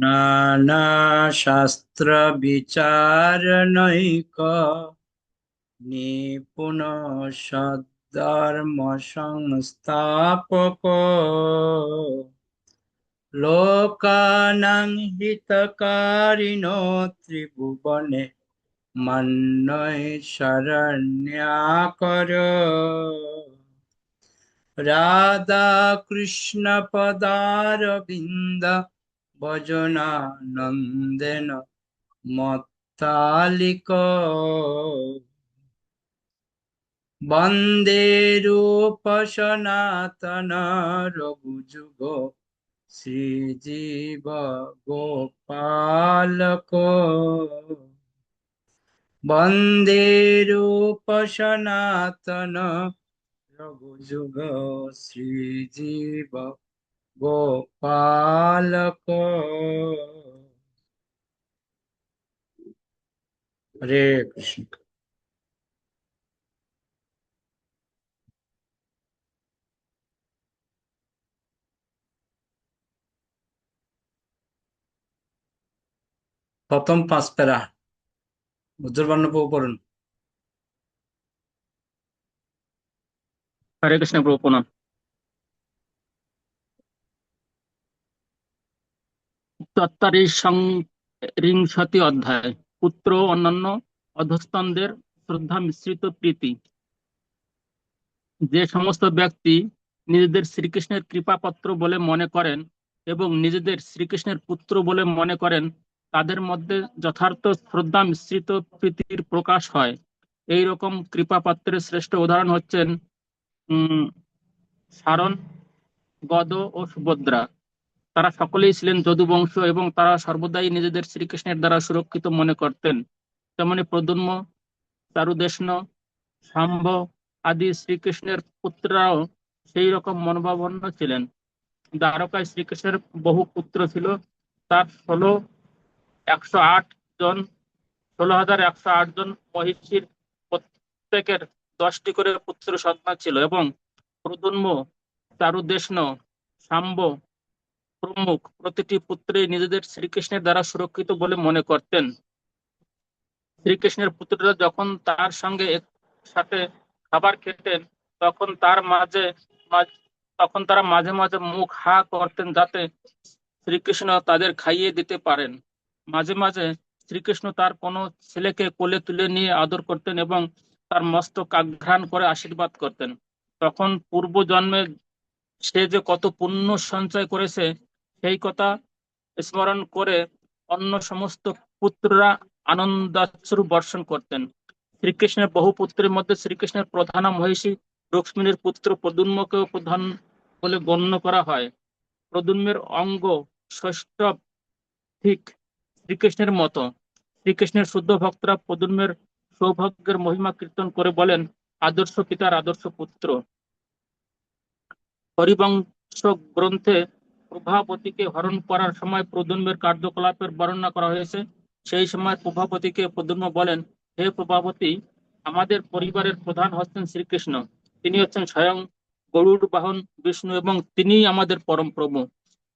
নানা শাস্ত্র বিচারণৈক নিপুণ সদ্ধর্ম সংস্থাপক লোকানাং হিতকারিণো ত্রিভুবনে মন্নয় শরণ্যাকর রাধা কৃষ্ণ পদারবিন্দ ভজনানন্দেন মত্তালিক বন্দে রূপ সনাতন রঘুযুগ শ্রীজীব গোপালক বন্দে রূপ সনাতন রঘুযুগ শ্রীজীব গোপালক। হরে কৃষ্ণ। প্রথম পাঁচ প্যারা উজ্জ্বল প্রভু পড়ুন। হরে কৃষ্ণ প্রভু প্রণাম। চত্বরিংশতি অধ্যায়। পুত্র ও অন্যান্য অধস্তনদের শ্রদ্ধা মিশ্রিত প্রীতি। যে সমস্ত ব্যক্তি নিজেদের শ্রীকৃষ্ণের কৃপাপাত্র বলে মনে করেন এবং নিজেদের শ্রীকৃষ্ণের পুত্র বলে মনে করেন, তাদের মধ্যে যথার্থ শ্রদ্ধা মিশ্রিত প্রীতির প্রকাশ হয়। এই রকম কৃপাপাত্রের শ্রেষ্ঠ উদাহরণ হচ্ছেন সারণ, গদ ও সুভদ্রা। তারা সকলেই ছিলেন যদুবংশ এবং তারা সর্বদাই নিজেদের শ্রীকৃষ্ণের দ্বারা সুরক্ষিত মনে করতেন। তেমনি প্রদ্যুম্ন, চারুদেষ্ণ, শাম্ভ আদি শ্রীকৃষ্ণের পুত্ররাও সেই রকম মনোভাবাপন্ন ছিলেন। দ্বারকায় শ্রীকৃষ্ণের বহু পুত্র ছিল। তার 16,108 জন মহিষীর প্রত্যেকের 10টি করে পুত্র সন্তান ছিল এবং প্রদ্যুম্ন, চারুদেষ্ণ, শাম্ভ প্রমুখ প্রতিটি পুত্রই নিজেদের শ্রীকৃষ্ণের দ্বারা সুরক্ষিত বলে মনে করতেন। শ্রীকৃষ্ণের পুত্ররা যখন তার সঙ্গে একসাথে খাবার খেতেন তখন তারা মাঝে মাঝে মুখ হা করতেন যাতে শ্রীকৃষ্ণ তাদের খাইয়ে দিতে পারেন। মাঝে মাঝে শ্রীকৃষ্ণ তার কোনো ছেলেকে কোলে তুলে নিয়ে আদর করতেন এবং তার মস্তক আঘ্রাণ করে আশীর্বাদ করতেন। তখন পূর্ব জন্মে সে যে কত পুণ্য সঞ্চয় করেছে সেই কথা স্মরণ করে অন্য সমস্ত পুত্ররা আনন্দাশ্রু বর্ষণ করতেন। শ্রীকৃষ্ণের বহু পুত্রের মধ্যে শ্রীকৃষ্ণের প্রধানা মহিষী রুক্মিণীর পুত্র প্রদ্যুম্নকেও প্রধান বলে গণ্য করা হয়। প্রদ্যুম্নের অঙ্গ শৈশব ঠিক শ্রীকৃষ্ণের মতো। শ্রীকৃষ্ণের শুদ্ধ ভক্তরা প্রদ্যুম্নের সৌভাগ্যের মহিমা কীর্তন করে বলেন, আদর্শ পিতার আদর্শ পুত্র। হরিবংশ গ্রন্থে প্রভাবতীকে হরণ করার সময় প্রদ্যুম্নের কার্যকলাপের বর্ণনা করা হয়েছে। সেই সময় প্রভাবতীকে প্রদ্যুম্ন বলেন, হে প্রভাবতী, আমাদের পরিবারের প্রধান হচ্ছেন শ্রীকৃষ্ণ। তিনি হচ্ছেন স্বয়ং গরুড় বাহন বিষ্ণু এবং তিনিই আমাদের পরম প্রভু।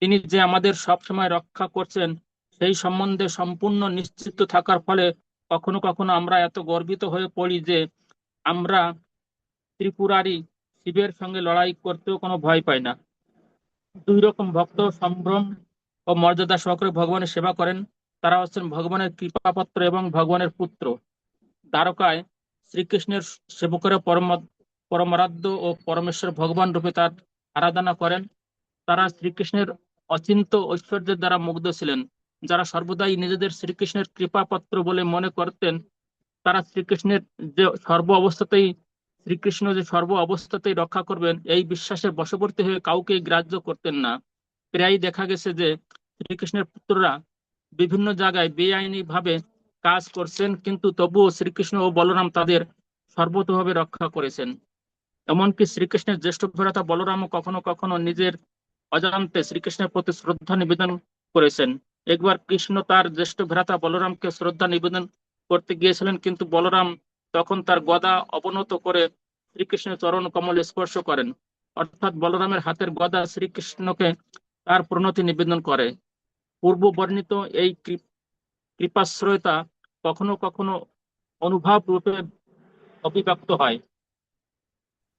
তিনি যে আমাদের সব সময় রক্ষা করছেন সেই সম্বন্ধে সম্পূর্ণ নিশ্চিত থাকার ফলে কখনো কখনো আমরা এত গর্বিত হয়ে পড়ি যে আমরা ত্রিপুরারি শিবের সঙ্গে লড়াই করতেও কোনো ভয় পাই না। দুই রকম ভক্ত সম্ভ্রম ও মর্যাদা সহকারে ভগবানের সেবা করেন। তারা হচ্ছেন ভগবানের কৃপাপাত্র এবং ভগবানের পুত্র। দ্বারকায় শ্রীকৃষ্ণের সেবকেরা পরমারাধ্য ও পরমেশ্বর ভগবান রূপে তার আরাধনা করেন। তারা শ্রীকৃষ্ণের অচিন্ত ঐশ্বর্যের দ্বারা মুগ্ধ ছিলেন। যারা সর্বদাই নিজেদের শ্রীকৃষ্ণের কৃপাপাত্র বলে মনে করতেন, তারা শ্রীকৃষ্ণ যে সর্ব অবস্থাতেই রক্ষা করবেন এই বিশ্বাসের বশবর্তী হয়ে কাউকে গ্রাহ্য করতেন না। প্রায়ই দেখা গেছে যে শ্রীকৃষ্ণের পুত্ররা বিভিন্ন জায়গায় বেআইনি ভাবে কাজ করছেন, কিন্তু তবুও শ্রীকৃষ্ণ ও বলরাম তাদের সর্বতোভাবে রক্ষা করেছেন। এমনকি শ্রীকৃষ্ণের জ্যেষ্ঠ ভ্রাতা বলরামও কখনো কখনো নিজের অজান্তে শ্রীকৃষ্ণের প্রতি শ্রদ্ধা নিবেদন করেছেন। একবার কৃষ্ণ তার জ্যেষ্ঠ ভ্রাতা বলরামকে শ্রদ্ধা নিবেদন করতে গিয়েছিলেন, কিন্তু বলরাম তখন তার গদা অবনত করে শ্রীকৃষ্ণের চরণ কমল স্পর্শ করেন। অর্থাৎ বলরামের হাতের গদা শ্রীকৃষ্ণকে তার প্রণতি নিবেদন করে। পূর্ব বর্ণিত এই কৃপাশ্রয়তা কখনো কখনো অনুভব রূপে অভিব্যক্ত হয়।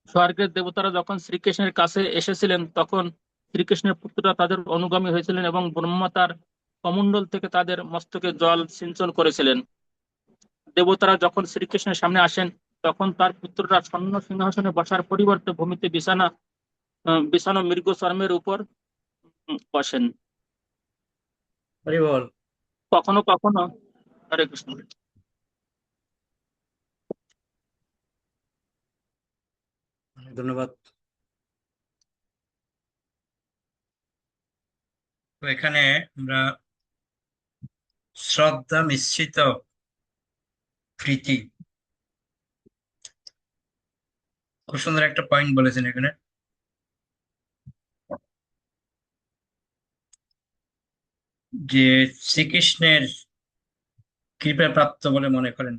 স্বর্গের দেবতারা যখন শ্রীকৃষ্ণের কাছে এসেছিলেন তখন শ্রীকৃষ্ণের পুত্ররা তাদের অনুগামী হয়েছিলেন এবং ব্রহ্মা তার কমণ্ডল থেকে তাদের মস্তকে জল সিঞ্চন করেছিলেন। দেবতারা যখন শ্রীকৃষ্ণের সামনে আসেন তখন তার পুত্ররা স্বর্ণ সিংহাসনে বসার পরিবর্তে ভূমিতে বিছানো মৃগ চর্মের উপর বসেন। হরি বল। কখনো কখনো হরে কৃষ্ণ। ধন্যবাদ। তো এখানে আমরা শ্রদ্ধা মিশ্রিত প্রীতি, খুব সুন্দর একটা পয়েন্ট বলেছেন এখানে, যে শ্রীকৃষ্ণের কৃপা প্রাপ্ত বলে মনে করেন।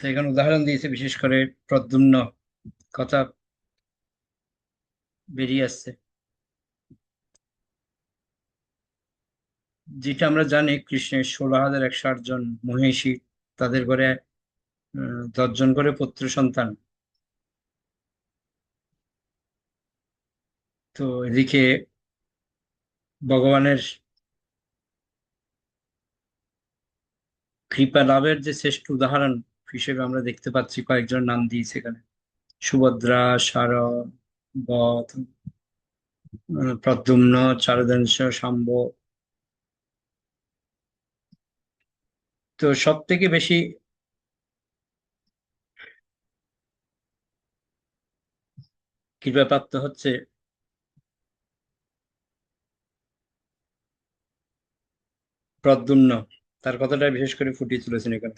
তো এখানে উদাহরণ দিয়েছে, বিশেষ করে প্রদ্যুম্ন কথা বেরিয়ে আসছে, যেটা আমরা জানি কৃষ্ণের 16,108 জন মহিষী, তাদের ঘরে 10 জন করে পুত্র সন্তান। তো এদিকে ভগবানের কৃপা লাভের যে শ্রেষ্ঠ উদাহরণ হিসেবে আমরা দেখতে পাচ্ছি, কয়েকজন নাম দিয়েছে এখানে, সুভদ্রা, সারবৎ, প্রদ্যুম্ন, চারুদংশ, শাম্ব। তো সব থেকে বেশি কৃপাপ্রাপ্ত হচ্ছে প্রদ্যুম্ন, তার কথাটা বিশেষ করে ফুটিয়ে তুলেছেন এখানে।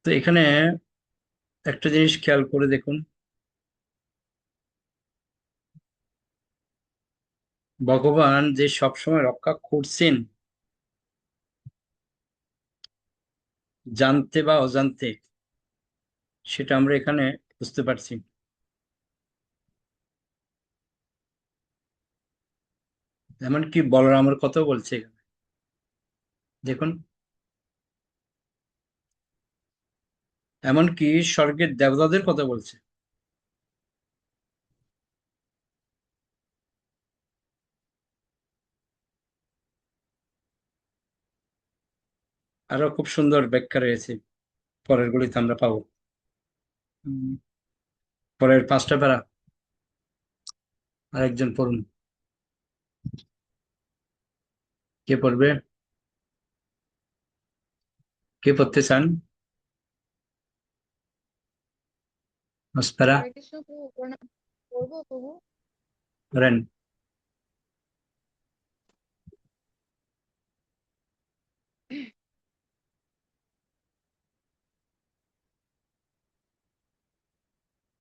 তো এখানে একটা জিনিস খেয়াল করে দেখুন, ভগবান যে সবসময় রক্ষা করছেন, জানতে বা অজান্তে, সেটা আমরা এখানে বুঝতে পারছি। এমনকি বলরামের কথাও বলছে এখানে, দেখুন, এমনকি স্বর্গের দেবতাদের কথা বলছে। আরো খুব সুন্দর ব্যাখ্যা রয়েছে, পরের গুলিতে আমরা পাবো। উম, পরের 5টা প্যারা আরেকজন পড়ুন, কে পড়বে, কে পড়তে চান? 5 প্যারা হরে কৃষ্ণ প্রভু, প্রণাম। করবো প্রভু। করেন।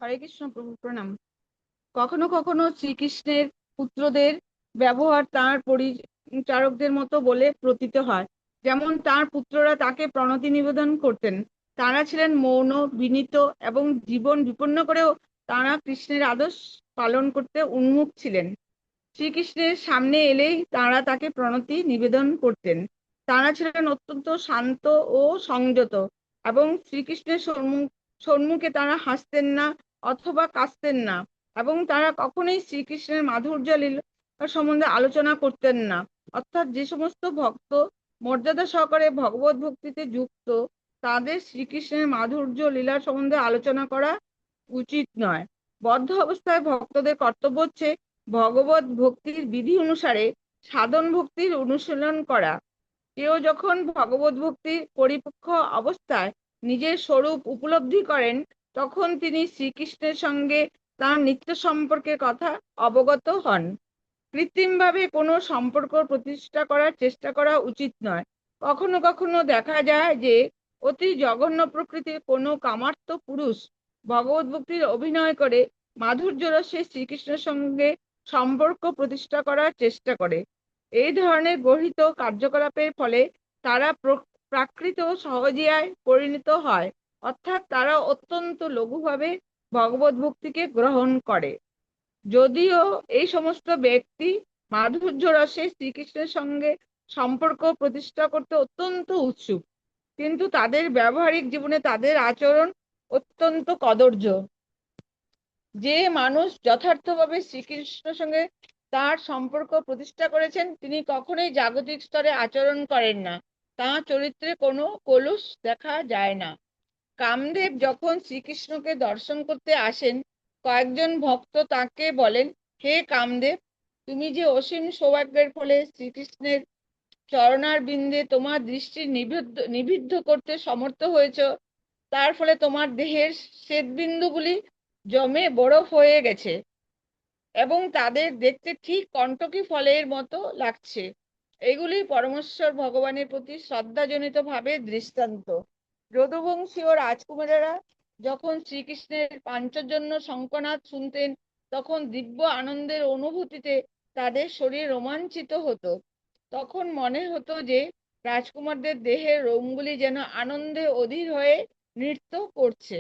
হরে কৃষ্ণ প্রভু, প্রণাম। কখনো কখনো শ্রীকৃষ্ণের পুত্রদের ব্যবহার তাঁর পরিচারকদের মতো বলে প্রতীত হয়। যেমন তার পুত্ররা তাকে প্রণতি নিবেদন করতেন। তারা ছিলেন মৌন, বিনীত এবং জীবন বিপন্ন করেও তারা কৃষ্ণের আদেশ পালন করতে উন্মুখ ছিলেন। শ্রীকৃষ্ণের সামনে এলেই তারা তাকে প্রণতি নিবেদন করতেন। তারা ছিলেন অত্যন্ত শান্ত ও সংযত এবং শ্রীকৃষ্ণের সম্মুখে তারা হাসতেন না অথবা কাঁদতেন না, এবং তারা কখনোই শ্রীকৃষ্ণের মাধুর্য লীলা সম্বন্ধে আলোচনা করতেন না। অর্থাৎ যে সমস্ত ভক্ত মর্যাদা সহকারে ভগবত ভক্তিতে যুক্ত, তাদের শ্রীকৃষ্ণের মাধুর্য লীলা সম্বন্ধে আলোচনা করা উচিত নয়। বদ্ধ অবস্থায় ভক্তদের কর্তব্য হচ্ছে ভগবত ভক্তির বিধি অনুসারে সাধন ভক্তির অনুশীলন করা। কেউ যখন ভগবত ভক্তির পরিপক্ক অবস্থায় নিজের স্বরূপ উপলব্ধি করেন, তখন তিনি শ্রীকৃষ্ণের সঙ্গে তার নিত্য সম্পর্কের কথা অবগত হন। কৃত্রিমভাবে কোনো সম্পর্ক প্রতিষ্ঠা করার চেষ্টা করা উচিত নয়। কখনো কখনো দেখা যায় যে অতি জঘন্য প্রকৃতির কোনো কামার্ত পুরুষ ভগবত ভক্তির অভিনয় করে মাধুর্য রসে শ্রীকৃষ্ণের সঙ্গে সম্পর্ক প্রতিষ্ঠা করার চেষ্টা করে। এই ধরনের গর্হিত কার্যকলাপের ফলে তারা প্রাকৃত সহজিয়ায় পরিণত হয়, অর্থাৎ তারা অত্যন্ত লঘুভাবে ভগবত ভক্তিকে গ্রহণ করে। যদিও এই সমস্ত ব্যক্তি মাধুর্য রসে শ্রীকৃষ্ণের সঙ্গে সম্পর্ক প্রতিষ্ঠা করতে অত্যন্ত উৎসুক, কিন্তু তাদের ব্যবহারিক জীবনে তাদের আচরণ অত্যন্ত কদর্য। যে মানুষ যথার্থভাবে শ্রীকৃষ্ণের সঙ্গে তার সম্পর্ক প্রতিষ্ঠা করেছেন, তিনি কখনোই জাগতিক স্তরে আচরণ করেন না, তাঁর চরিত্রে কোনো কলুষ দেখা যায় না। কামদেব যখন শ্রীকৃষ্ণকে দর্শন করতে আসেন, কয়েকজন ভক্ত তাকে বলেন, হে কামদেব, তুমি যে অসীম সৌভাগ্যের ফলে শ্রীকৃষ্ণের চরণার বিন্দে তোমার দৃষ্টি নিবিদ্ধ করতে সমর্থ হয়েছ, তার ফলে তোমার দেহের শ্বেতবিন্দুগুলি জমে বরফ হয়ে গেছে এবং তাদের দেখতে ঠিক কণ্টকি ফলের মতো লাগছে। এগুলি পরমেশ্বর ভগবানের প্রতি শ্রদ্ধাজনিত ভাবে দৃষ্টান্ত। যদুবংশীয় রাজকুমারেরা যখন শ্রীকৃষ্ণের পাঞ্চজন্য শঙ্খনাদ শুনতেন, তখন দিব্য আনন্দের অনুভূতিতে তাদের শরীর রোমাঞ্চিত হতো। তখন মনে হতো যে রাজকুমারদের দেহের রোমগুলি যেন আনন্দে অধীর হয়ে নৃত্য করছে।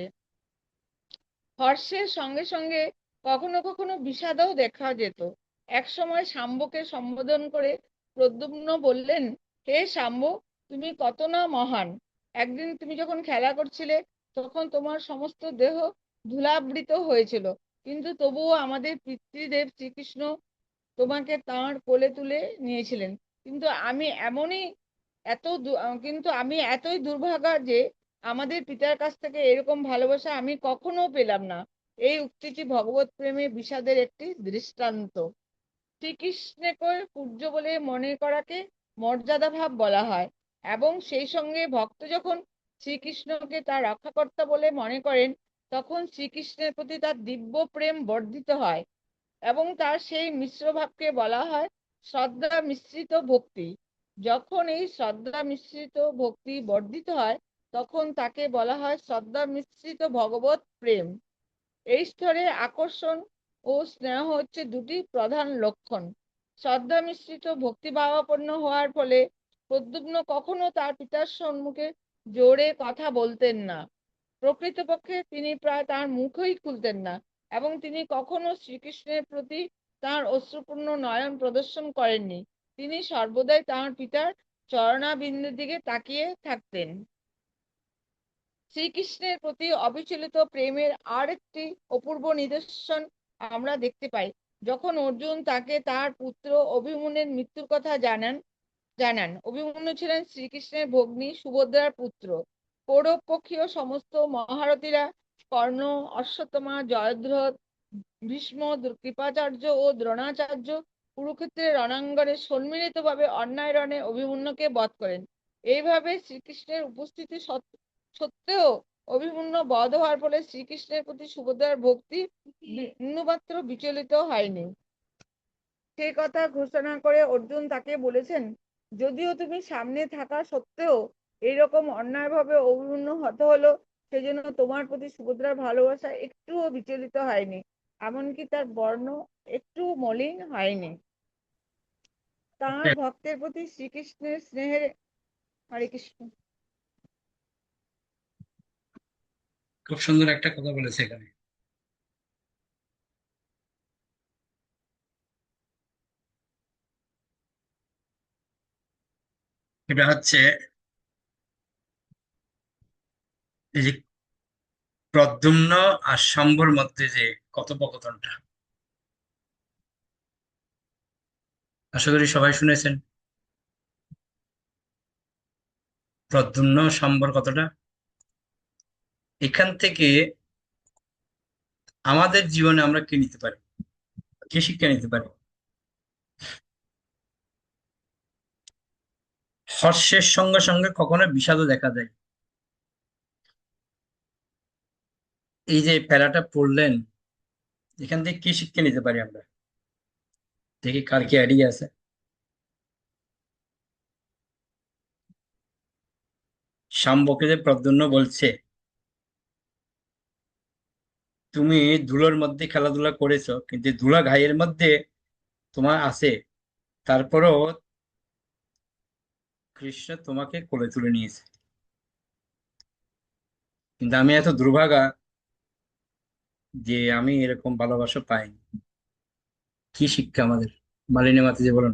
হর্ষের সঙ্গে সঙ্গে কখনো কখনো বিষাদও দেখা যেত। একসময় শাম্বকে সম্বোধন করে প্রদ্যুম্ন বললেন, হে শাম্ব, তুমি কত না মহান। একদিন তুমি যখন খেলা করছিলে, তখন তোমার সমস্ত দেহ ধূলাবৃত হয়েছিল, কিন্তু তবুও আমাদের পিতৃদেব শ্রীকৃষ্ণ তোমাকে তাঁর কোলে তুলে নিয়েছিলেন। কিন্তু আমি এতই দুর্ভাগা যে আমাদের পিতার কাছ থেকে এরকম ভালোবাসা আমি কখনো পেলাম না। এই উক্তিটি ভগবত প্রেমে বিষাদের একটি দৃষ্টান্ত। শ্রীকৃষ্ণকে পূজ্য বলে মনে করাকে মর্যাদা ভাব বলা হয়, এবং সেই সঙ্গে ভক্ত যখন শ্রীকৃষ্ণকে তার রক্ষাকর্তা বলে মনে করেন, তখন শ্রীকৃষ্ণের প্রতি তার দিব্য প্রেম বর্ধিত হয় এবং তার সেই মিশ্র ভাবকে বলা হয় শ্রদ্ধা মিশ্রিত ভক্তি। যখন এই শ্রদ্ধা মিশ্রিত ভক্তি বর্ধিত হয়, তখন তাকে বলা হয় শ্রদ্ধা মিশ্রিত ভগবত প্রেম। এই স্তরে আকর্ষণ ও স্নেহ হচ্ছে দুটি প্রধান লক্ষণ। শ্রদ্ধা মিশ্রিত ভক্তিভাবাপন্ন হওয়ার ফলে প্রদ্যুম্ন কখনো তার পিতার সম্মুখে জোরে কথা বলতেন না। প্রকৃতপক্ষে তিনি প্রায় তার মুখই খুলতেন না, এবং তিনি কখনো শ্রীকৃষ্ণের প্রতি তার অশ্রুপূর্ণ নয়ন প্রদর্শন করেননি। তিনি সর্বদাই তার পিতার চরণাবিন্দুর দিকে তাকিয়ে থাকতেন। শ্রীকৃষ্ণের প্রতি অবিচলিত প্রেমের আর একটি অপূর্ব নিদর্শন আমরা দেখতে পাই, যখন অর্জুন তাকে তার পুত্র অভিমন্যুর মৃত্যুর কথা জানান। অভিমন্যু ছিলেন শ্রীকৃষ্ণের ভগ্নী সুভদ্রার পুত্র। কৌরব পক্ষীয় সমস্ত মহারথীরা কর্ণ, অশ্বত্থামা, জয়দ্রথ, ভীষ্ম, কৃপাচার্য ও দ্রোণাচার্য কুরুক্ষেত্রের রণাঙ্গনে সম্মিলিতভাবে অন্যায় রণে অভিমন্যুকে বধ করেন। এইভাবে শ্রীকৃষ্ণের উপস্থিতি সত্ত্বেও অভিমন্যু বধ হওয়ার ফলে শ্রীকৃষ্ণের প্রতি সুভদ্রার ভক্তি বিন্দুমাত্র বিচলিত হয়নি। সেই কথা ঘোষণা করে অর্জুন তাকে বলেছেন, যদিও তুমি সামনে থাকা সত্ত্বেও এইরকম অন্যায়ভাবে অভিমন্যু হত হলো, সেজন্য তোমার প্রতি সুভদ্রার ভালোবাসা একটুও বিচলিত হয়নি, এমনকি তার বর্ণ একটু মলিন হয়নি। তার ভক্তের প্রতি শ্রীকৃষ্ণের স্নেহের। হরে কৃষ্ণ। খুব সুন্দর একটা কথা বলেছে এখানে। এটা হচ্ছে এই যে প্রদ্যুম্ন আর শম্ভুর মধ্যে যে কথোপকথনটা, আশা করি সবাই শুনেছেন। প্রদ্যুম্ন শম্ভুর কথাটা, এখান থেকে আমাদের জীবনে আমরা কি নিতে পারি, কি শিক্ষা নিতে পারি? হর্ষের সঙ্গে সঙ্গে কখনো বিষাদও দেখা যায়। এই যে প্যারাটা পড়লেন, এখান থেকে কি শিক্ষা নিতে পারি আমরা? দেখি কার কি আইডিয়া আছে। শাম্বকে যে প্রদ্যুম্ন বলছে, তুমি ধুলোর মধ্যে খেলাধুলা করেছো, কিন্তু ধুলা গায়ের মধ্যে তোমার আছে, তারপরও কৃষ্ণ তোমাকে কোলে তুলে নিয়েছে, কিন্তু আমি এত দুর্ভাগা যে আমি এরকম ভালোবাসা পাইনি। কি শিক্ষা আমাদের! মালিনী মাতাজি বলুন।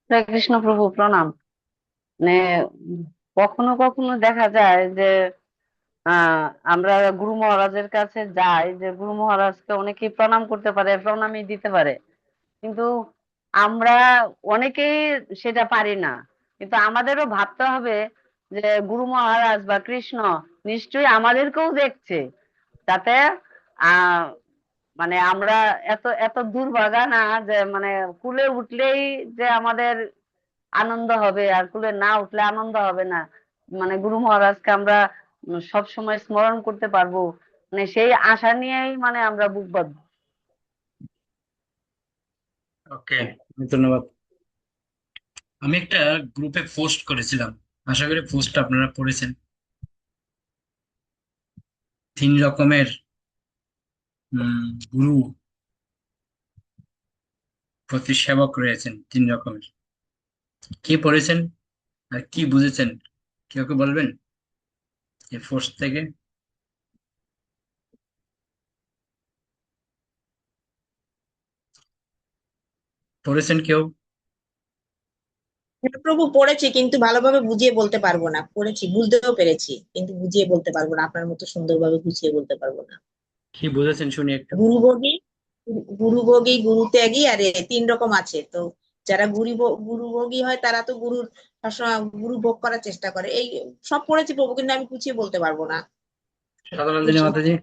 হরে কৃষ্ণ প্রভু প্রণাম। মানে উম, কখনো কখনো দেখা যায় যে আহ আমরা গুরু মহারাজের কাছে যাই, যে গুরু মহারাজকে অনেকেই প্রণাম করতে পারে, প্রণামী দিতে পারে, কিন্তু আমরা অনেকেই সেটা পারি না। কিন্তু আমাদেরও ভাবতে হবে যে গুরু মহারাজ বা কৃষ্ণ নিশ্চয়ই আমাদেরকেও দেখছে, যাতে আহ মানে আমরা এত এত দুর্ভাগা না যে মানে কুলে উঠলেই যে আমাদের আনন্দ হবে, আর কুলে না উঠলে আনন্দ হবে না। মানে গুরু মহারাজকে আমরা সব সময় স্মরণ করতে পারবো, মানে সেই আশা নিয়েই মানে আমরা বুক বাঁধবো। ওকে, ধন্যবাদ। আমি একটা গ্রুপে পোস্ট করেছিলাম, আশা করি পোস্টটা আপনারা পড়েছেন। 3 রকমের গুরু প্রতিসেবক রয়েছেন, 3 রকমের। কি পড়েছেন আর কি বুঝেছেন, কেউ কেউ বলবেন এই পোস্ট থেকে? পড়েছেন কেউ? হ্যাঁ প্রভু, পড়েছি কিন্তু ভালোভাবে বুঝিয়ে বলতে পারবো না। পড়েছি, বুঝতেও পেরেছি, কিন্তু বুঝিয়ে বলতে পারবো না, আপনার মতো সুন্দরভাবে বুঝিয়ে বলতে পারবো না। কি বুঝেছেন শুনি একটু। গুরুভোগী, গুরুভোগী, গুরুত্যাগী, আর 3 রকম আছে তো। যারা গুরুভোগী হয় তারা তো গুরুর সবসময় গুরু ভোগ করার চেষ্টা করে। এই সব পড়েছি প্রভু, কিন্তু আমি গুছিয়ে বলতে পারবো না। সাধানন্দিনী মাতাজি।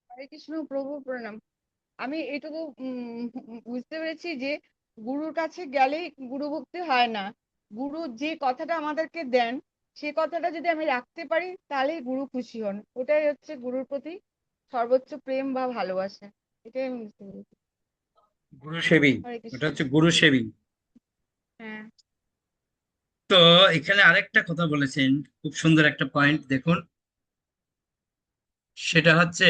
হরে কৃষ্ণ প্রভু প্রণাম। আমি এটুকু বুঝতে পেরেছি যে গুরুর কাছে গেলেই গুরু ভক্তি হয় না। গুরু যে কথাটা আমাদেরকে দেন, সে কথাটা যদি আমি রাখতে পারি তাহলেই গুরু খুশি হন। ওটাই হচ্ছে গুরুর প্রতি সর্বোচ্চ প্রেম বা ভালোবাসা। এটাই আমি বুঝতে পেরেছি। গুরু সেবী, হরে ওটা কৃষ্ণ। হচ্ছে গুরু সেবী। হ্যাঁ। তো এখানে আরেকটা কথা বলেছেন, খুব সুন্দর একটা পয়েন্ট দেখুন। সেটা হচ্ছে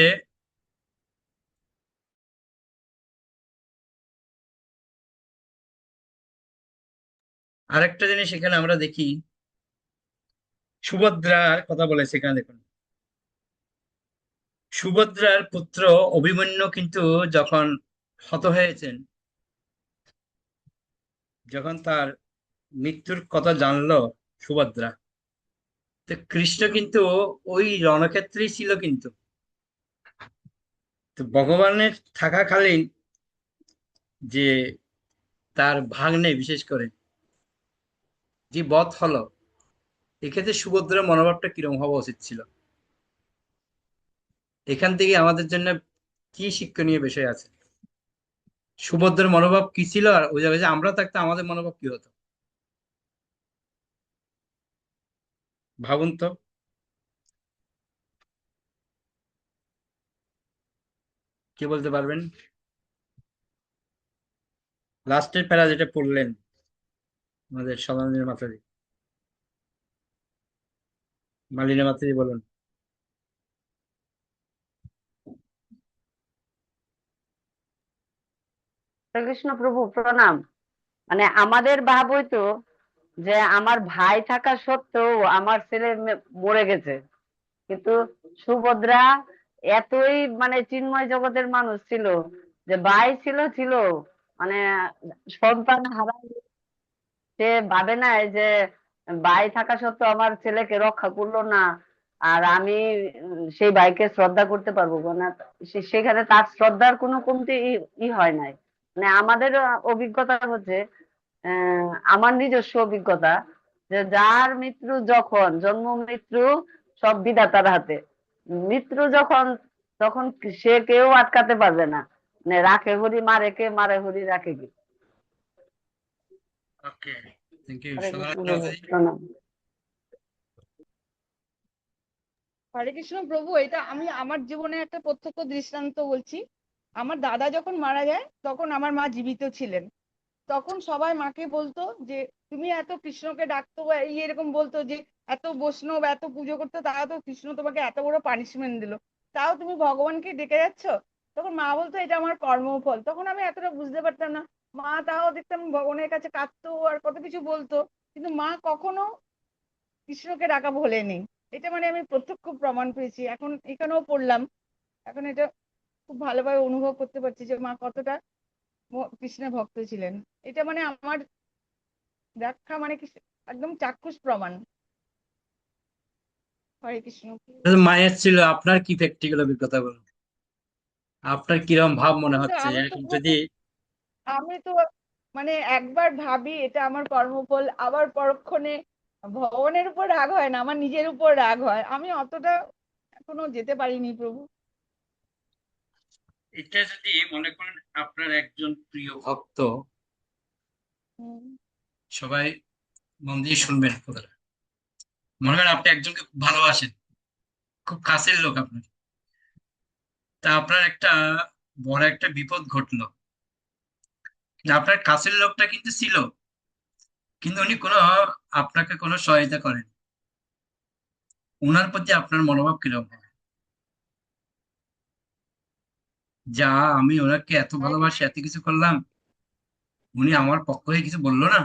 আরেকটা জিনিস এখানে আমরা দেখি, সুভদ্রার কথা বলেছে এখানে দেখুন। সুভদ্রার পুত্র অভিমন্যু কিন্তু যখন হত হয়েছেন, যখন তার মৃত্যুর কথা জানলো সুভদ্রা, তো কৃষ্ণ কিন্তু ওই রণক্ষেত্রেই ছিল কিন্তু। তো ভগবানের থাকাকালীন যে তার ভাগ্নে বিশেষ করে যে বধ হলো, এক্ষেত্রে সুভদ্রার মনোভাবটা কিরকম হওয়া উচিত ছিল? এখান থেকে আমাদের জন্য কি শিক্ষণীয় বিষয় আছে? সুভদ্রার মনোভাব কি ছিল, আর ওই জায়গায় যে আমরা থাকতে আমাদের মনোভাব কি হতো, ভাবুন তো। কি বলতে পারবেন? লাস্টের প্যারা যেটা পড়লেন আমাদের সদানন্দের মাতাজি, মালিনী মাতাজি বলুন। হরে কৃষ্ণ প্রভু প্রণাম। মানে আমাদের ভাব হইতো যে আমার ভাই থাকা সত্ত্বেও আমার ছেলে মরে গেছে, কিন্তু সুভদ্রা এতই মানে চিন্ময় জগতের মানুষ ছিল যে ভাই ছিল ছিল মানে সন্তান হারা, সে ভাবে নাই যে ভাই থাকা সত্ত্বেও আমার ছেলেকে রক্ষা করলো না, আর আমি সেই ভাইকে শ্রদ্ধা করতে পারবো না। সেখানে তার শ্রদ্ধার কোনো কমতি ই হয় নাই। মানে আমাদের অভিজ্ঞতা হচ্ছে, আমার নিজস্ব অভিজ্ঞতা, যে যার মৃত্যু যখন, জন্ম মৃত্যু সব বিধাতার হাতে। মৃত্যু যখন, তখন সে কেউ আটকাতে পারবে না। মানে রাখে হরি মারে কে, মারে হরি রাখে কে। ওকে, থ্যাংক ইউ হরে কৃষ্ণ সদানন্দ প্রভু মাতাজি। প্রণাম। হরে কৃষ্ণ প্রভু, এটা আমি আমার জীবনে একটা প্রত্যক্ষ দৃষ্টান্ত বলছি। আমার দাদা যখন মারা যায় তখন আমার মা জীবিত ছিলেন। তখন সবাই মাকে বলতো যে তুমি এত কৃষ্ণকে ডাকতো বা এই এরকম বলতো যে এত বৈষ্ণব এত পুজো করতো, তারা তো কৃষ্ণ তোমাকে এত বড় পানিশমেন্ট দিল, তাও তুমি ভগবানকে ডেকে যাচ্ছ। তখন মা বলতো এটা আমার কর্মফল। তখন আমি এতটা বুঝতে পারতাম না। মা তাও দেখতাম ভগবানের কাছে কাঁদতো আর কত কিছু বলতো, কিন্তু মা কখনো কৃষ্ণকে ডাকা ভোলেনি। এটা মানে আমি প্রত্যক্ষ প্রমাণ পেয়েছি, এখন এখানেও পড়লাম, এখন এটা খুব ভালোভাবে অনুভব করতে পারছি যে মা কতটা কৃষ্ণের ভক্ত ছিলেন। এটা মানে আমার ব্যাখ্যা মানে কি একদম চাক্ষুষ প্রমাণ। হরে কৃষ্ণ। মায়ের ছিল, আপনার কি প্র্যাকটিক্যাল অভিজ্ঞতা বলুন, আপনার কিরকম ভাব মনে কিন্তু হচ্ছে আমি তো এরকম প্রভু, যদি? আমি তো মানে একবার ভাবি এটা আমার কর্মফল, আবার পরক্ষণে ভগবানের উপর রাগ হয় না, আমার নিজের উপর রাগ হয়। আমি অতটা এখনো যেতে পারিনি প্রভু। এটা যদি মনে করেন আপনার একজন প্রিয় ভক্ত, হুম। সবাই মন দিয়ে শুনবেন কথাটা, মনে করেন আপনি একজনকে খুব ভালোবাসেন, খুব কাছের লোক আপনার, তা আপনার একটা বড় একটা বিপদ ঘটলো, কিন্তু আপনার কাছের লোকটা কিন্তু ছিল, কিন্তু উনি কোনো আপনাকে কোনো সহায়তা করেন, ওনার প্রতি আপনার মনোভাব কিরকম হবে? যা, আমি ওনাকে এত হরে ভালোবাসি, কৃষ্ণ। এত কিছু করলাম, উনি আমার পক্ষ হয়ে কিছু বললো না।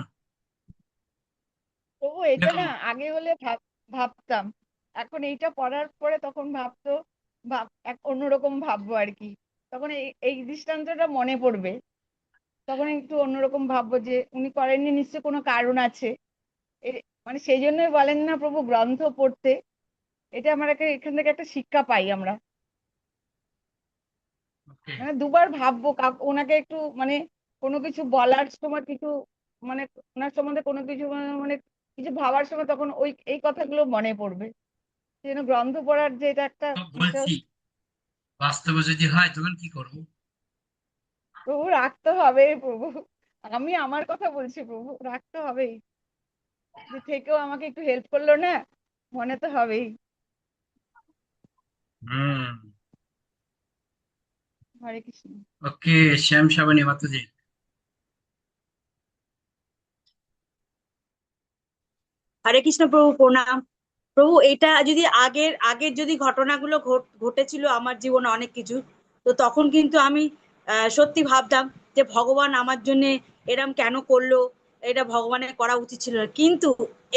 প্রভু এটা এরকম। না আগে হলে ভাবতাম, এখন এইটা পড়ার পরে তখন এক অন্যরকম ভাববো আর কি। তখন এই দৃষ্টান্তটা মনে পড়বে, তখন একটু অন্যরকম ভাববো যে উনি করেননি, নিশ্চয় কোনো কারণ আছে। মানে সেই জন্যই বলেন না প্রভু গ্রন্থ পড়তে। এটা আমার এখান থেকে একটা শিক্ষা পাই আমরা। ওকে। মানে দুবার ভাববো ওনাকে একটু মানে কোনো কিছু বলার সময় কিছু মানে ওনার সম্বন্ধে কোনো কিছু মানে কিছু ভাবার সময় তখন ওই এই কথাগুলো মনে পড়বে। সেই জন্য গ্রন্থ পড়ার যে এটা একটা তো বিশেষ। বলছি, বাস্তবে যদি হয় তখন কি করবো? প্রভু রাখতে হবে প্রভু, আমি আমার কথা বলছি প্রভু, রাখতে হবেই। যে থেকেও আমাকে একটু হেল্প করলো না, মনে তো হবেই। হুম। হরে কৃষ্ণ। ওকে। শ্যাম সাবানি মাতাজি। হরে কৃষ্ণ প্রভু, প্রণাম। প্রভু এটা যদি আগের আগের যদি ঘটনাগুলো ঘটেছিল আমার জীবনে অনেক কিছু, তো তখন কিন্তু আমি সত্যি ভাবতাম যে ভগবান আমার জন্য এরম কেন করলো, এটা ভগবানের করা উচিত ছিল না। কিন্তু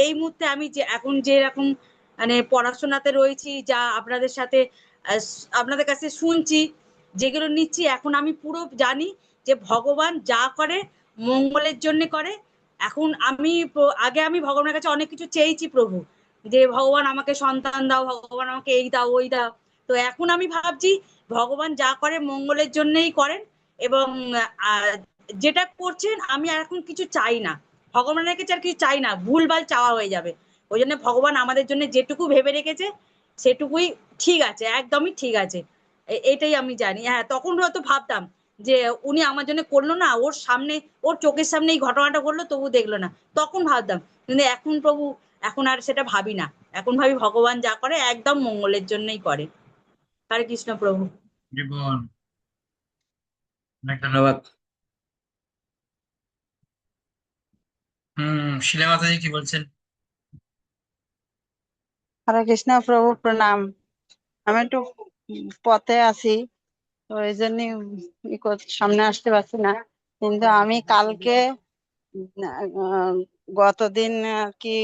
এই মুহূর্তে আমি যে এখন যে এরকম মানে পড়াশোনাতে রয়েছি, যা আপনাদের সাথে আপনাদের কাছে শুনছি, যেগুলো নিচ্ছি, এখন আমি পুরো জানি যে ভগবান যা করে মঙ্গলের জন্য করে। এখন আমি আগে আমি ভগবানের কাছে অনেক কিছু চেয়েছি প্রভু, যে ভগবান আমাকে সন্তান দাও, ভগবান আমাকে এই দাও ওই দাও। তো এখন আমি ভাবছি ভগবান যা করে মঙ্গলের জন্যই করেন, এবং যেটা করছেন আমি আর এখন কিছু চাই না, ভগবানের কাছে আর কিছু চাই না, ভুলভাল চাওয়া হয়ে যাবে। ওই জন্য ভগবান আমাদের জন্য যেটুকু ভেবে রেখেছে সেটুকুই ঠিক আছে, একদমই ঠিক আছে। এটাই আমি জানি। হ্যাঁ, তখন হয়তো ভাবতাম যে উনি আমার জন্য করলো না, ওর সামনে, ওর চোখের সামনে এই ঘটনাটা ঘটলো তবু দেখলো না, তখন ভাবতাম। কিন্তু এখন প্রভু, এখন আর সেটা ভাবি না, এখন ভাবি ভগবান যা করে একদম মঙ্গলের জন্যই করে। হরে কৃষ্ণ প্রভু। জীবন, অনেক ধন্যবাদ। শিলা মাতাজি কি বলছেন? হরে কৃষ্ণ প্রভু, প্রণাম। আমি একটু পথে আছি, তো এই জন্য সামনে আসতে পারছি না। কিন্তু আমি কালকে গতদিন আর কি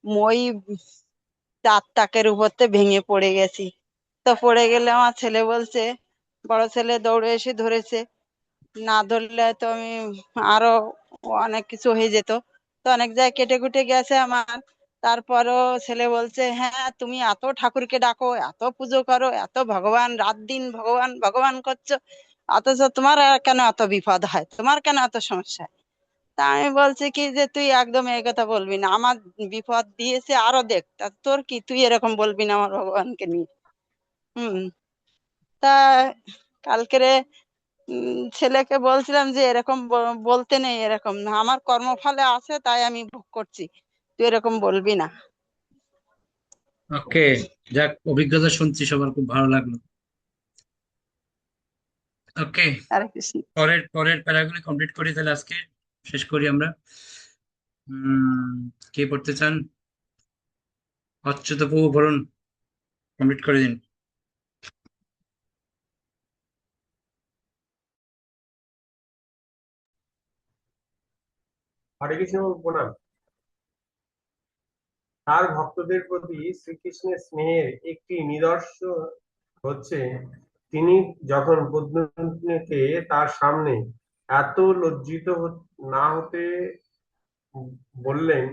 মই 4 টাকের উপরতে ভেঙে পড়ে গেছি। তো পড়ে গেলে আমার ছেলে বলছে, বড় ছেলে দৌড়ে এসে ধরেছে, না ধরলে তো আমি আরো অনেক কিছু হয়ে যেত। তো অনেক জায়গায় কেটে কুটে গেছে আমার। তারপরও ছেলে বলছে, হ্যাঁ তুমি এত ঠাকুরকে ডাকো, এত পুজো করো, এত ভগবান, রাত দিন ভগবান ভগবান করছো, অথচ তোমার কেন এত বিপদ হয়, তোমার কেন এত সমস্যা হয়? তা আমি বলছি কি যে তুই একদম এই কথা বলবি না, আমার বিপদ দিয়েছে আরো দেখ, তা তোর কি, তুই এরকম বলবি না আমার ভগবানকে নিয়ে। হুম। তা কালকেরে ছেলেকে বলছিলাম যে এরকম বলতে নেই, এরকম না, আমার কর্মফলে আছে তাই আমি ভোগ করছি, তুই এরকম বলবি না। ওকে। যাক, অভিজ্ঞতা শুনছি, সবার খুব ভালো লাগলো। ওকে। হরে কৃষ্ণ। পরের পরের প্যারাগুলি কমপ্লিট করি তাহলে, আজকে শেষ করি আমরা। কে পড়তে চান? অচ্যুত প্রভু বলুন, কমপ্লিট করে দিন। হরে কৃষ্ণ প্রণাম। তার ভক্তদের প্রতি শ্রীকৃষ্ণের স্নেহের একটি নিদর্শন হচ্ছে তিনি যখন পদ্মকে তার সামনে এত লজ্জিত না হতে বললেন,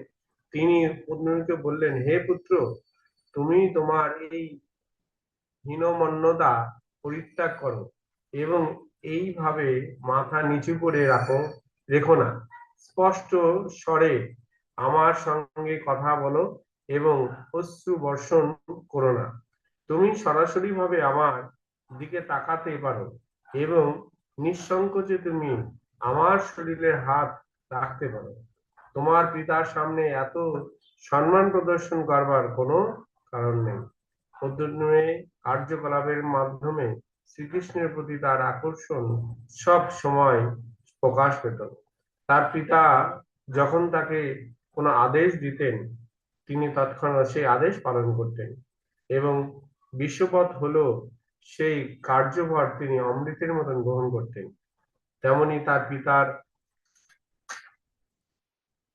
তিনি পদ্মকে বললেন, হে পুত্র, তুমি তোমার এই হীনমন্যতা পরিত্যাগ করো এবং এইভাবে মাথা নিচু করে রেখো না। স্পষ্ট স্বরে আমার সঙ্গে কথা বলো এবং অশ্রু বর্ষণ করো না। তুমি সরাসরি ভাবে আমার দিকে তাকাতে পারো এবং নিঃসংকোচে তুমি আমার শরীরের হাত রাখতে পারো। তোমার পিতার সামনে এত সম্মান প্রদর্শন করবার কোনো কারণ নেই। পদ্মে কার্যকলাপের মাধ্যমে শ্রীকৃষ্ণের প্রতি তার আকর্ষণ সব সময় প্রকাশ পেত। তার পিতা যখন তাকে কোনো আদেশ দিতেন, তিনি তৎক্ষণাৎ সেই আদেশ পালন করতেন এবং বিশ্বপথ হলো সেই কার্যভার তিনি অমৃতের মতন গ্রহণ করতেন। তেমনি তার পিতার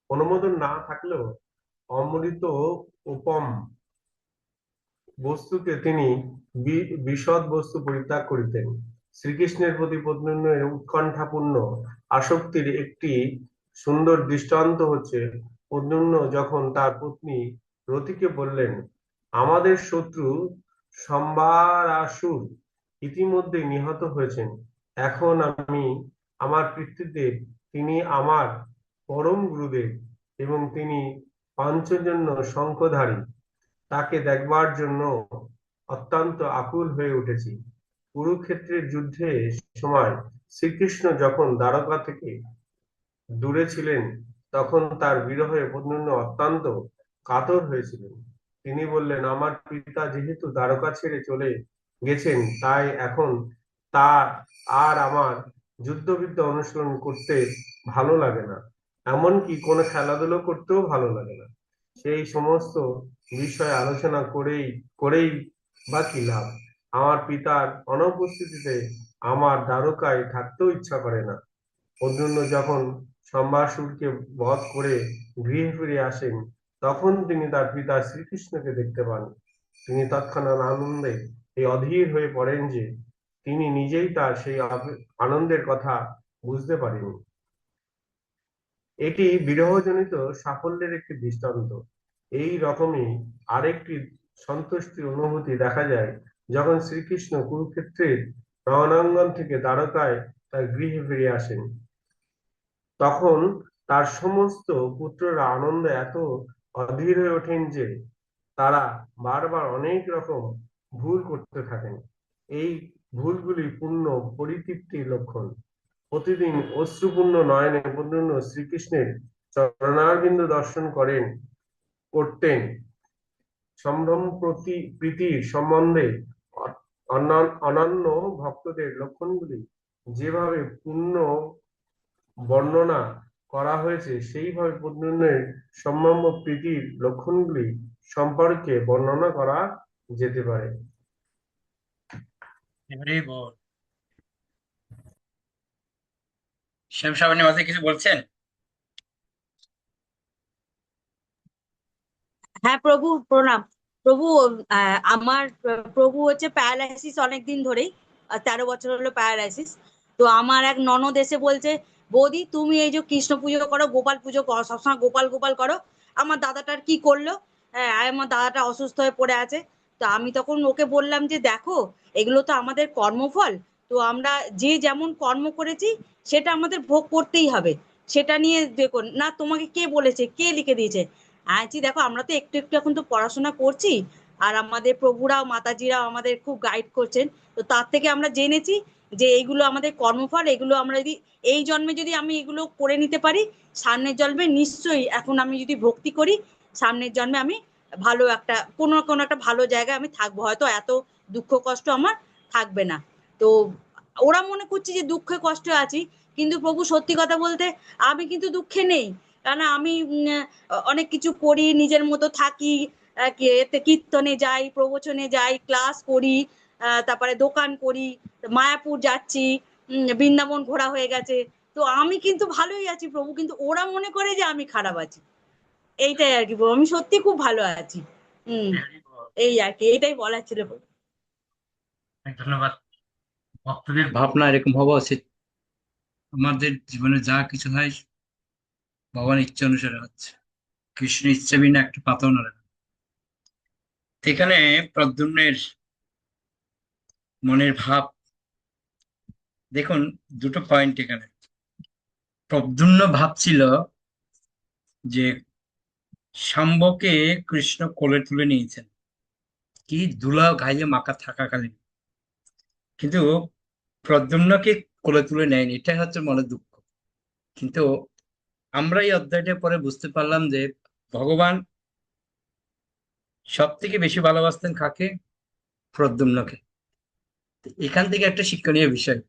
অনুমোদন না থাকলেও অমৃত উপম বস্তুকে তিনি বিশদ বস্তু পরিত্যাগ করিতেন। শ্রীকৃষ্ণের প্রতি পদ্মের উৎকণ্ঠাপূর্ণ আসক্তির একটি সুন্দর দৃষ্টান্ত হচ্ছে, পদ্মন্য যখন তার পত্নী রতিকে বললেন, আমাদের শত্রু সম্বারাসুর ইতিমধ্যে নিহত হয়েছেন, এখন আমি আমার পিতৃদেব, তিনি আমার পরম গুরুদেব এবং তিনি পাঞ্চজন্য শঙ্খধারী, তাকে দেখবার জন্য অত্যন্ত আকুল হয়ে উঠেছি। কুরুক্ষেত্রের যুদ্ধের সময় শ্রীকৃষ্ণ যখন দ্বারকা থেকে দূরে ছিলেন, তখন তার বিরহে পদ্মন্য অত্যন্ত কাতর হয়েছিলেন। তিনি বললেন, আমার পিতা যেহেতু দ্বারকা ছেড়ে চলে গেছেন, তাই এখন তার আর আমার যুদ্ধবিদ্যা অনুসরণ করতে ভালো লাগে না, এমনকি কোনো খেলাধুলো করতেও ভালো লাগে না। সেই সমস্ত বিষয়ে আলোচনা করেই বা কি লাভ? আমার পিতার অনুপস্থিতিতে আমার দ্বারকায় থাকতেও ইচ্ছা করে না। অর্জুন যখন সম্বাসুরকে বধ করে গৃহে ফিরে আসেন, তখন তিনি তার পিতা শ্রীকৃষ্ণকে দেখতে পান। তিনি তৎক্ষণাৎ আনন্দে এই অধীর হয়ে পড়েন যে তিনি নিজেই তার সেই আনন্দের কথা বুঝতে পারেনি। এটি বিরহজনিত সাফল্যের একটি দৃষ্টান্ত। এই রকমই আরেকটি সন্তুষ্টির অনুভূতি দেখা যায় যখন শ্রীকৃষ্ণ কুরুক্ষেত্রের রণাঙ্গন থেকে দ্বারকায় তার গৃহে ফিরে আসেন। তখন তার সমস্ত পুত্ররা আনন্দে এত অধীর হয়ে ওঠেন যে তারা বারবার অনেক রকম ভুল করতে থাকেন। এই ভুলগুলি পূর্ণ পরিতৃপ্তির লক্ষণ। প্রতিদিন অশ্রুপূর্ণ নয়নে পূর্ণ শ্রীকৃষ্ণের চরণারবিন্দ দর্শন করতেন। সম্ভ্রম প্রীতির সম্বন্ধে অনন্য ভক্তদের লক্ষণগুলি যেভাবে পূর্ণ বর্ণনা করা হয়েছে, সেইভাবে পদ্মের সম্ভ্রম প্রীতির লক্ষণগুলি সম্পর্কে বর্ণনা করা যেতে পারে। শ্যাম সাবানী মাঝে কিছু বলছেন? হ্যাঁ প্রভু প্রণাম। প্রভু আমার প্রভু হচ্ছে প্যারালাইসিস অনেকদিন ধরেই, 13 বছর হলো প্যারালাইসিস। তো আমার এক ননদ এসে বলছে, বৌদি তুমি এই যে কৃষ্ণ পুজো করো, গোপাল পুজো করো, সবসময় গোপাল গোপাল করো, আমার দাদাটার কি করলো? হ্যাঁ, আমার দাদাটা অসুস্থ হয়ে পড়ে আছে। তো আমি তখন ওকে বললাম যে দেখো, এগুলো তো আমাদের কর্মফল, তো আমরা যে যেমন কর্ম করেছি সেটা আমাদের ভোগ করতেই হবে, সেটা নিয়ে দেখো না, তোমাকে কে বলেছে, কে লিখে দিয়েছে? আছি দেখো, আমরা তো একটু একটু এখন তো পড়াশোনা করছি, আর আমাদের প্রভুরাও মাতাজিরাও আমাদের খুব গাইড করছেন। তো তার থেকে আমরা জেনেছি যে এইগুলো আমাদের কর্মফল, এগুলো আমরা যদি এই জন্মে যদি আমি এগুলো করে নিতে পারি, সামনের জন্মে নিশ্চয়ই, এখন আমি যদি ভক্তি করি, সামনের জন্মে আমি ভালো একটা কোনো একটা ভালো জায়গায় আমি থাকবো, হয়তো এত দুঃখ কষ্ট আমার থাকবে না। তো ওরা মনে করছে যে দুঃখে কষ্টে আছি, কিন্তু প্রভু সত্যি কথা বলতে আমি কিন্তু দুঃখে নেই। কারণ আমি অনেক কিছু করি, নিজের মতো থাকি, এতে কীর্তনে যাই, প্রবচনে যাই, ক্লাস করি, তারপরে দোকান করি, মায়াপুর যাচ্ছি, বৃন্দাবন ঘোরা হয়ে গেছে। তো আমি কিন্তু ভালোই আছি প্রভু, কিন্তু ওরা মনে করে যে আমি খারাপ আছি। এইটাই আর কি প্রভু, আমি সত্যি খুব ভালো আছি। এই আর কি, এইটাই বলার ছিল প্রভু। ধন্যবাদ। ভক্তদের ভাবনা এরকম হওয়া উচিত, আমাদের জীবনে যা কিছু হয় ভগবান ইচ্ছা অনুসারে হচ্ছে, কৃষ্ণ ইচ্ছা বিনা একটা পাতাও নড়ে না। এখানে প্রদ্যুম্নের মনের ভাব দেখুন, দুটো পয়েন্ট এখানে। প্রদ্যুম্ন ভাবছিল যে শাম্বকে কৃষ্ণ কোলে তুলে নিয়েছেন, কি ধুলা গায়ে মাখা থাকাকালীন, কিন্তু প্রদ্যুম্নকে কোলে তুলে নেয়নি, এটাই হচ্ছে মনের দুঃখ। কিন্তু আমরা এই অধ্যায়টা পরে বুঝতে পারলাম যে ভগবান সব থেকে বেশি ভালোবাসতেন কাকে? প্রদ্যুম্নকে। এখান থেকে একটা শিক্ষণীয় বিষয়,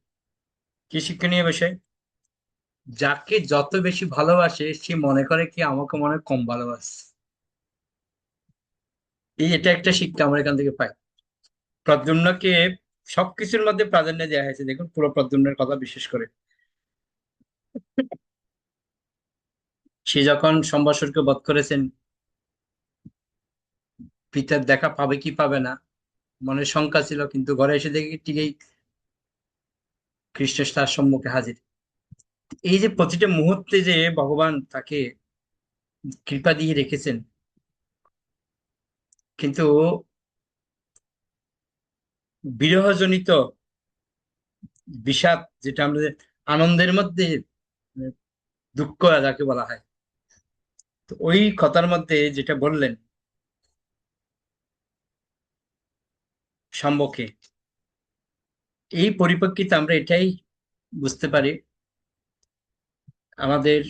কি শিক্ষণীয় বিষয়? যাকে যত বেশি ভালোবাসে সে মনে করে কি আমাকে মনে হয় কম ভালোবাসে। এটা একটা শিক্ষা আমরা এখান থেকে পাই। প্রদ্যুম্নকে সবকিছুর মধ্যে প্রাধান্য দেওয়া হয়েছে, দেখুন পুরো প্রদ্যুম্নের কথা বিশেষ করে। সে যখন সম্বৎসরকে বধ করেছেন, পিতার দেখা পাবে কি পাবে না মনে শঙ্কা ছিল, কিন্তু ঘরে এসে দেখি ঠিকই কৃষ্ণ তার সম্মুখে হাজির। এই যে প্রতিটা মুহূর্তে যে ভগবান তাকে কৃপা দিয়ে রেখেছেন, কিন্তু বিরহজনিত বিষাদ, যেটা আমাদের আনন্দের মধ্যে দুঃখ যাকে বলা হয়, তো ওই কথার মধ্যে যেটা বললেন শাম্বকে, এই পরিপ্রেক্ষিতে আমরা এটাই বুঝতে পারি, আমাদের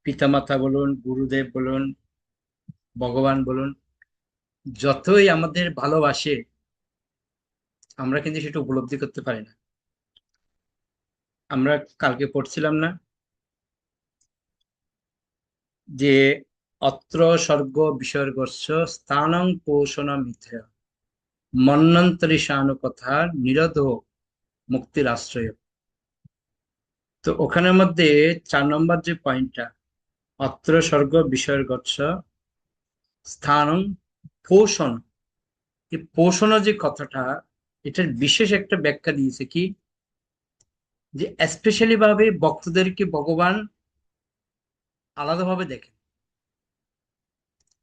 পিতামাতা বলুন, গুরুদেব বলুন, ভগবান বলুন, যতই আমাদের ভালোবাসে আমরা কিন্তু সেটা উপলব্ধি করতে পারি না। আমরা কালকে পড়ছিলাম না যে অত্র স্বর্গ বিসর্গস্য স্থানং পোষণ মিথ্যা মন্বন্তরি শানু কথা নিরোধ মুক্তির আশ্রয়। তো ওখানের মধ্যে 4 নম্বর যে পয়েন্টটা, অত্র স্বর্গ বিসর্গস্য স্থানং পোষণ, এই পোষণ যে কথাটা, এটার বিশেষ একটা ব্যাখ্যা দিয়েছে কি, যে স্পেশালি ভাবে ভক্তদেরকে ভগবান আলাদাভাবে দেখেন।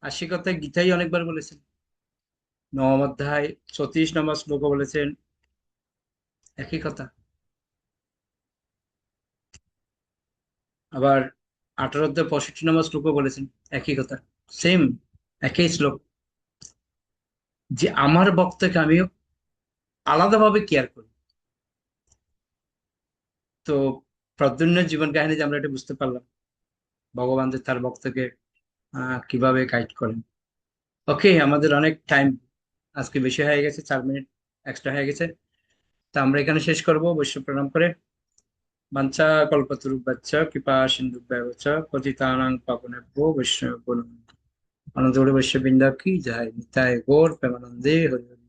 আর সে কথা গীতাই অনেকবার বলেছেন, নবম অধ্যায় 34 নম্বর শ্লোক বলেছেন একই কথা। আবার 18 অধ্যায় 65 নম্বর শ্লোক বলেছেন একই কথা, সেম একই শ্লোক, যে আমার ভক্তকে আমি আলাদাভাবে কেয়ার করি। তো প্রদ্যুম্নের জীবন কাহিনী যে আমরা এটা বুঝতে পারলাম, ভগবান যে তার ভক্তকে কিভাবে গাইড করেন। ওকে, আমাদের অনেক টাইম আজকে বেশি হয়ে গেছে, 4 মিনিট এক্সট্রা হয়ে গেছে। তা আমরা এখানে শেষ করব বৈষ্ণব প্রণাম করে। বাঞ্ছা কল্পতরুভ্যশ্চ কৃপা সিন্ধুভ্যেব চ পতিতানাং পাবনেভ্যো বৈষ্ণবেভ্যো নমঃ। আনন্দ বৈশ্য বৃন্দা কি জয়, নিতাই গৌর প্রেমানন্দে হরি হরি।